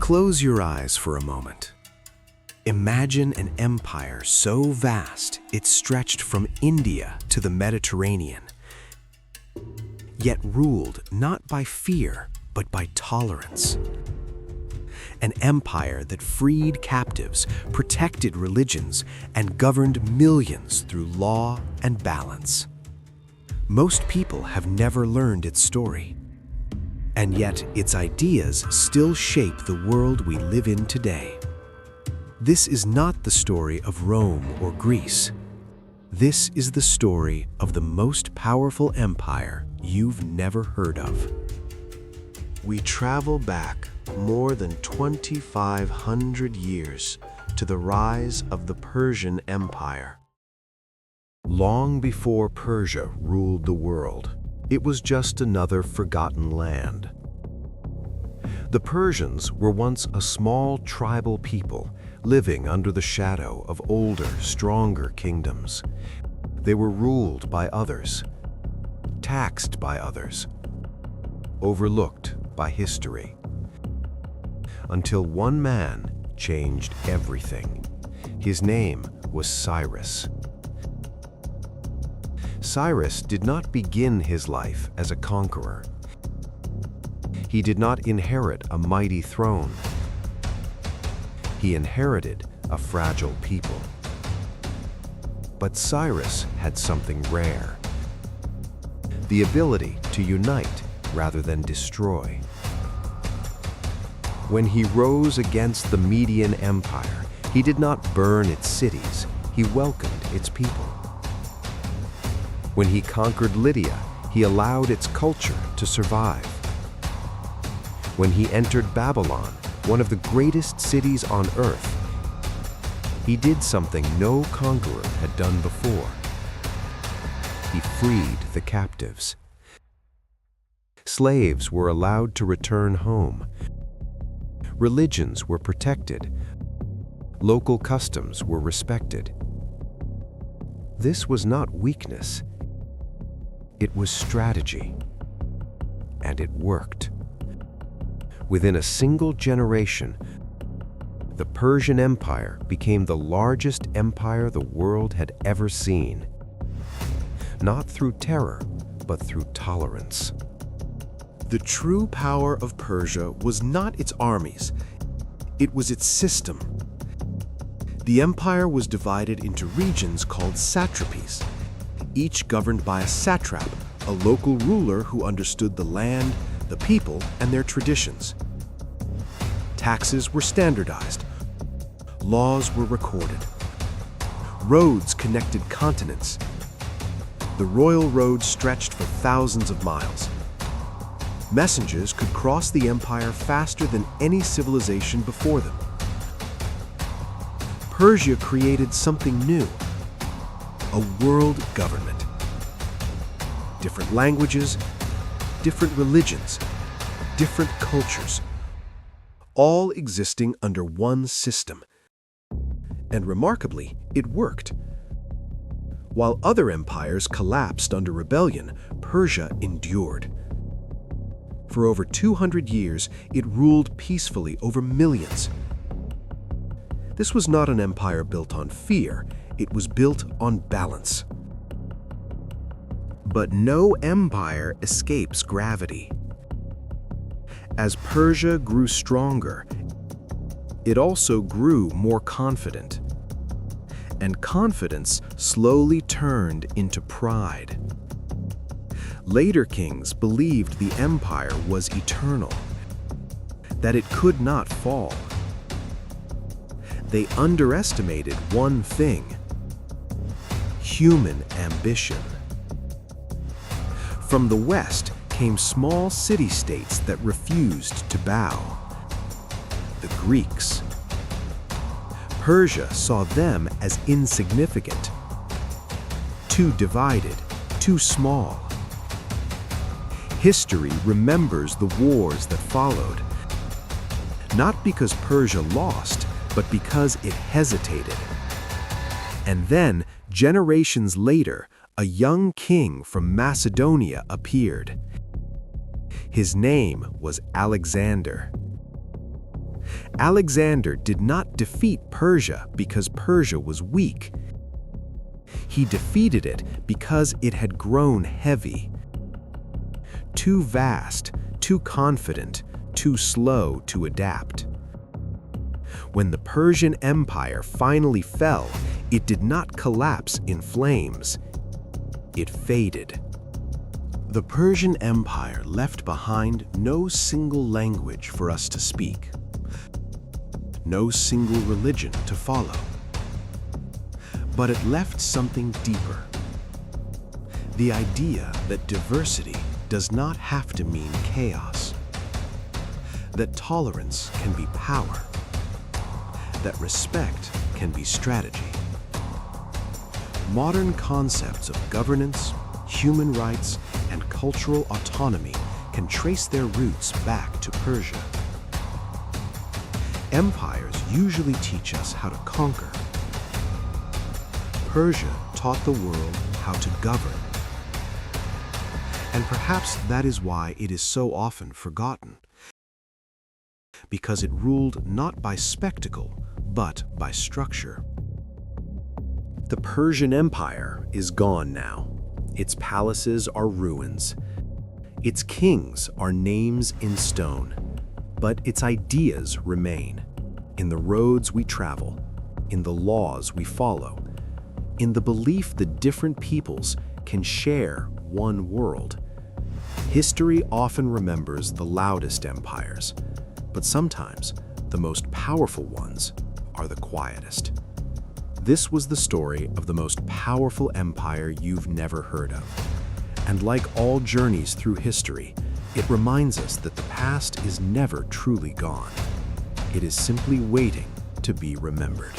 Close your eyes for a moment. Imagine an empire so vast it stretched from India to the Mediterranean, yet ruled not by fear, but by tolerance. An empire that freed captives, protected religions, and governed millions through law and balance. Most people have never learned its story, and yet its ideas still shape the world we live in today. This is not the story of Rome or Greece. This is the story of the most powerful empire you've never heard of. We travel back more than 2,500 years to the rise of the Persian Empire. Long before Persia ruled the world, it was just another forgotten land. The Persians were once a small tribal people living under the shadow of older, stronger kingdoms. They were ruled by others, taxed by others, overlooked by history. Until one man changed everything. His name was Cyrus. Cyrus did not begin his life as a conqueror. He did not inherit a mighty throne. He inherited a fragile people. But Cyrus had something rare: the ability to unite rather than destroy. When he rose against the Median Empire, he did not burn its cities, he welcomed its people. When he conquered Lydia, he allowed its culture to survive. When he entered Babylon, one of the greatest cities on earth, he did something no conqueror had done before. He freed the captives. Slaves were allowed to return home. Religions were protected. Local customs were respected. This was not weakness. It was strategy. And it worked. Within a single generation, the Persian Empire became the largest empire the world had ever seen. Not through terror, but through tolerance. The true power of Persia was not its armies, it was its system. The empire was divided into regions called satrapies, each governed by a satrap, a local ruler who understood the land, the people, and their traditions. Taxes were standardized. Laws were recorded. Roads connected continents. The royal road stretched for thousands of miles. Messengers could cross the empire faster than any civilization before them. Persia created something new: a world government. Different languages, different religions, different cultures, all existing under one system. And remarkably, it worked. While other empires collapsed under rebellion, Persia endured. For over 200 years, it ruled peacefully over millions. This was not an empire built on fear, it was built on balance. But no empire escapes gravity. As Persia grew stronger, it also grew more confident. And confidence slowly turned into pride. Later kings believed the empire was eternal, that it could not fall. They underestimated one thing: human ambition. From the west came small city-states that refused to bow. The Greeks. Persia saw them as insignificant, too divided, too small. History remembers the wars that followed, not because Persia lost, but because it hesitated. And then, generations later, a young king from Macedonia appeared. His name was Alexander. Alexander did not defeat Persia because Persia was weak. He defeated it because it had grown heavy. Too vast, too confident, too slow to adapt. When the Persian Empire finally fell, it did not collapse in flames. It faded. The Persian Empire left behind no single language for us to speak, no single religion to follow. But it left something deeper. The idea that diversity does not have to mean chaos, that tolerance can be power, that respect can be strategy. Modern concepts of governance, human rights, and cultural autonomy can trace their roots back to Persia. Empires usually teach us how to conquer. Persia taught the world how to govern. And perhaps that is why it is so often forgotten. Because it ruled not by spectacle, but by structure. The Persian Empire is gone now. Its palaces are ruins. Its kings are names in stone. But its ideas remain. In the roads we travel, in the laws we follow, in the belief that different peoples can share one world. History often remembers the loudest empires, but sometimes the most powerful ones are the quietest. This was the story of the most powerful empire you've never heard of. And like all journeys through history, it reminds us that the past is never truly gone. It is simply waiting to be remembered.